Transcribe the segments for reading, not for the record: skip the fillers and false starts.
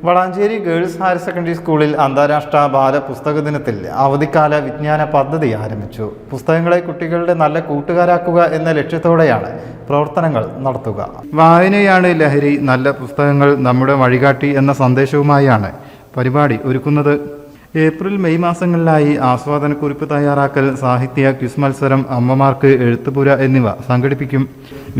Valanchery girls higher secondary സ്കൂളിൽ അന്താരാഷ്ട്ര ബാല പുസ്തക ദിനത്തിൽ അവധിക്കാല വിജ്ഞാന പദ്ധതി ആരംഭിച്ചു. പുസ്തകങ്ങളെ കുട്ടികളുടെ നല്ല കൂട്ടുകാരാക്കുക എന്ന ലക്ഷ്യത്തോടെയാണ് പ്രവർത്തനങ്ങൾ നടത്തുക. വായനയാണ് ലഹരി, നല്ല പുസ്തകങ്ങൾ നമ്മുടെ വഴികാട്ടി എന്ന സന്ദേശവുമായാണ് പരിപാടി ഒരുക്കുന്നത്. ഏപ്രിൽ മെയ് മാസങ്ങളിലായി ആസ്വാദനക്കുറിപ്പ് തയ്യാറാക്കൽ, സാഹിത്യ ക്വിസ് മത്സരം, അമ്മമാർക്ക് എഴുത്തുപുര എന്നിവ സംഘടിപ്പിക്കും.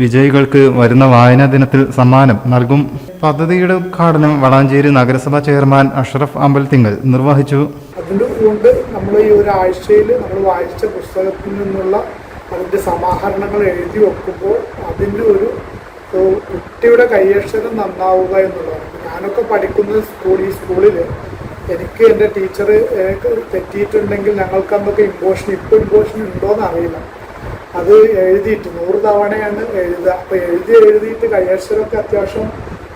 വിജയികൾക്ക് വരുന്ന വായനാ ദിനത്തിൽ സമ്മാനം നൽകും. പദ്ധതിയുടെ ഉദ്ഘാടനം വളാഞ്ചേരി നഗരസഭാ ചെയർമാൻ അഷ്റഫ് അമ്പലത്തിങ്ങൽ നിർവഹിച്ചു. അതുകൊണ്ട് നമ്മൾ ഈ ഒരാഴ്ചയിൽ നമ്മൾ വായിച്ച പുസ്തകത്തിൽ നിന്നുള്ള അതിൻ്റെ സമാഹരണങ്ങൾ എഴുതി വെക്കുമ്പോൾ അതിൻ്റെ ഒരു കുട്ടിയുടെ കൈയക്ഷരം നന്നാവുക എന്നുള്ളതാണ്. ഞാനൊക്കെ പഠിക്കുന്ന ഈ സ്കൂളിൽ എനിക്ക് എൻ്റെ ടീച്ചർ തെറ്റിയിട്ടുണ്ടെങ്കിൽ ഞങ്ങൾക്ക് അന്നൊക്കെ ഇമ്പോഷൻ ഉണ്ടോയെന്ന് അറിയില്ല. അത് എഴുതിയിട്ട് 100 തവണയാണ് എഴുതുക. അപ്പോൾ എഴുതിയിട്ട് കൈയക്ഷരമൊക്കെ അത്യാവശ്യം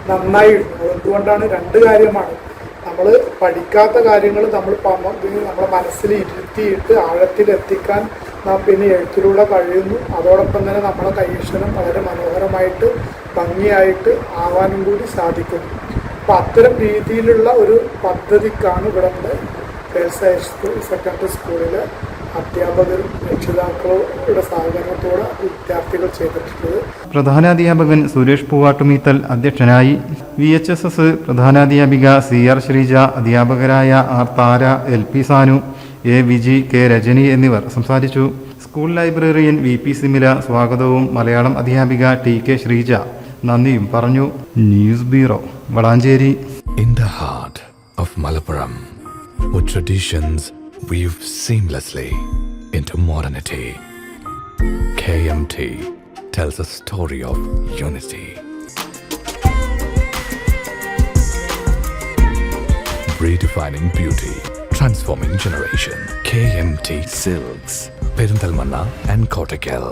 നന്നായിരുന്നു. അതെന്തുകൊണ്ടാണ്? 2 കാര്യമാണ്. നമ്മൾ പഠിക്കാത്ത കാര്യങ്ങൾ നമ്മളെ മനസ്സിൽ ഇരുത്തിയിട്ട് ആഴത്തിലെത്തിക്കാൻ നാം പിന്നെ എഴുത്തിലൂടെ കഴിയുന്നു. അതോടൊപ്പം തന്നെ നമ്മളെ കൈയക്ഷരം വളരെ മനോഹരമായിട്ട് ഭംഗിയായിട്ട് ആവാനും കൂടി സാധിക്കുന്നു. അപ്പം അത്തരം രീതിയിലുള്ള ഒരു പദ്ധതിക്കാണ് ഇവിടെ ഗേൾസ് ഹയർ സെക്കൻഡറി സ്കൂളിലെ അധ്യാപകരും രക്ഷിതാക്കളുടെ സഹകരണത്തോടെ വിദ്യാർത്ഥികൾ ചെയ്തിട്ടുള്ളത്. പ്രധാനാധ്യാപകൻ സുരേഷ് പൂവാട്ടുമീത്തൽ അധ്യക്ഷനായി. VHSS പ്രധാനാധ്യാപിക CR ശ്രീജ, അധ്യാപകരായ R Thara, LP Sanu, A Viji, K Rajani എന്നിവർ സംസാരിച്ചു. സ്കൂൾ ലൈബ്രറിയൻ VP സിമില സ്വാഗതവും മലയാളം അധ്യാപിക TK ശ്രീജ നന്ദിയും പറഞ്ഞു. News bureau, Valanchery. In the heart of Malappuram, with traditions weave seamlessly into modernity, KMT tells a story of unity. Redefining beauty, transforming generation. KMT Silks, Perinthalmanna and Kottakkal.